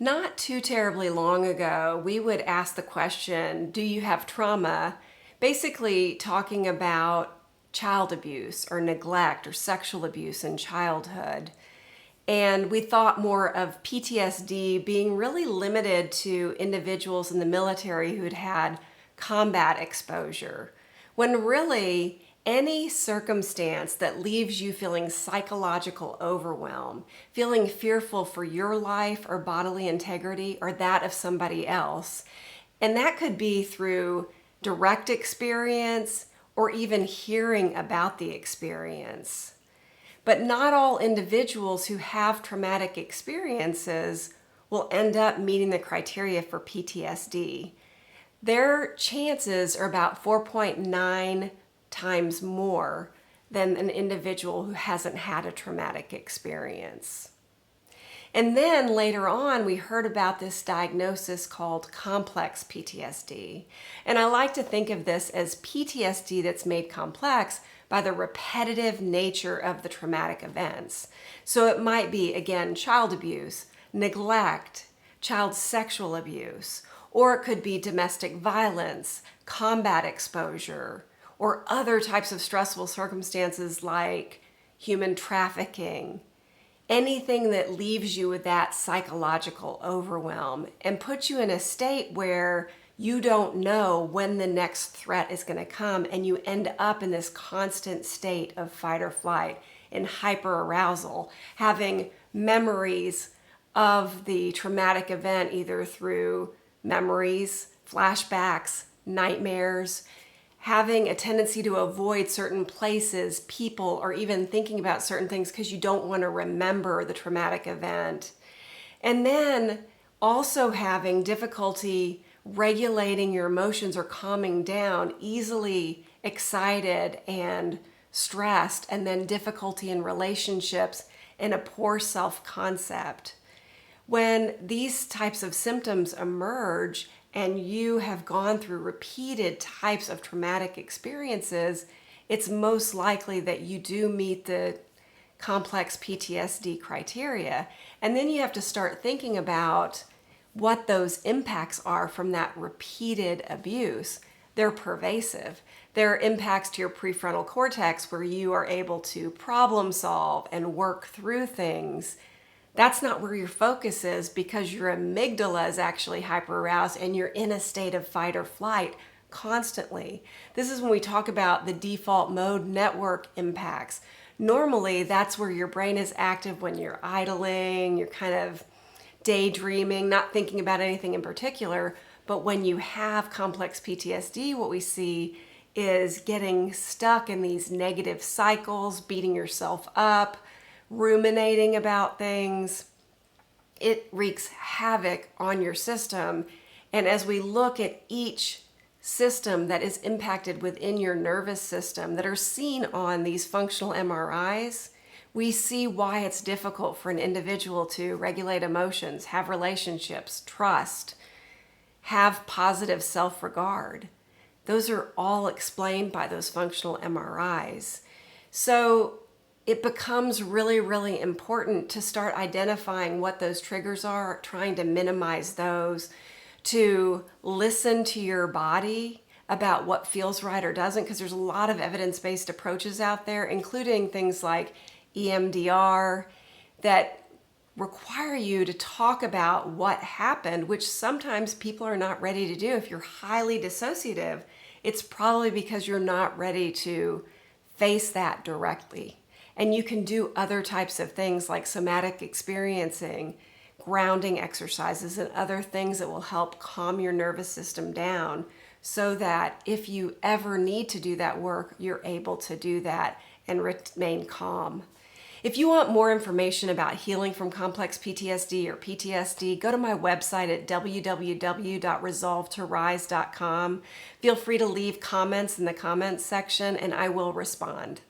Not too terribly long ago, we would ask the question, do you have trauma? Basically talking about child abuse or neglect or sexual abuse in childhood. And we thought more of PTSD being really limited to individuals in the military who had had combat exposure, when really any circumstance that leaves you feeling psychological overwhelm, feeling fearful for your life or bodily integrity or that of somebody else, and that could be through direct experience or even hearing about the experience. But not all individuals who have traumatic experiences will end up meeting the criteria for PTSD. Their chances are about 4.9 times more than an individual who hasn't had a traumatic experience. And then later on, we heard about this diagnosis called complex PTSD. And I like to think of this as PTSD that's made complex by the repetitive nature of the traumatic events. So it might be, again, child abuse, neglect, child sexual abuse, or it could be domestic violence, combat exposure, or other types of stressful circumstances like human trafficking. Anything that leaves you with that psychological overwhelm and puts you in a state where you don't know when the next threat is going to come, and you end up in this constant state of fight or flight and hyperarousal, having memories of the traumatic event either through memories, flashbacks, nightmares, having a tendency to avoid certain places, people, or even thinking about certain things because you don't want to remember the traumatic event. And then also having difficulty regulating your emotions or calming down, easily excited and stressed, and then difficulty in relationships and a poor self-concept. When these types of symptoms emerge and you have gone through repeated types of traumatic experiences, it's most likely that you do meet the complex PTSD criteria. And then you have to start thinking about what those impacts are from that repeated abuse. They're pervasive. There are impacts to your prefrontal cortex where you are able to problem solve and work through things. That's not where your focus is because your amygdala is actually hyperaroused and you're in a state of fight or flight constantly. This is when we talk about the default mode network impacts. Normally, that's where your brain is active when you're idling, you're kind of daydreaming, not thinking about anything in particular. But when you have complex PTSD, what we see is getting stuck in these negative cycles, beating yourself up, ruminating about things. It wreaks havoc on your system. And as we look at each system that is impacted within your nervous system that are seen on these functional MRIs, we see why it's difficult for an individual to regulate emotions, have relationships, trust, have positive self-regard. Those are all explained by those functional MRIs. So it becomes really, really important to start identifying what those triggers are, trying to minimize those, to listen to your body about what feels right or doesn't, because there's a lot of evidence-based approaches out there, including things like EMDR, that require you to talk about what happened, which sometimes people are not ready to do. If you're highly dissociative, it's probably because you're not ready to face that directly. And you can do other types of things like somatic experiencing, grounding exercises, and other things that will help calm your nervous system down so that if you ever need to do that work, you're able to do that and remain calm. If you want more information about healing from complex PTSD or PTSD, go to my website at www.resolvetorise.com. Feel free to leave comments in the comments section and I will respond.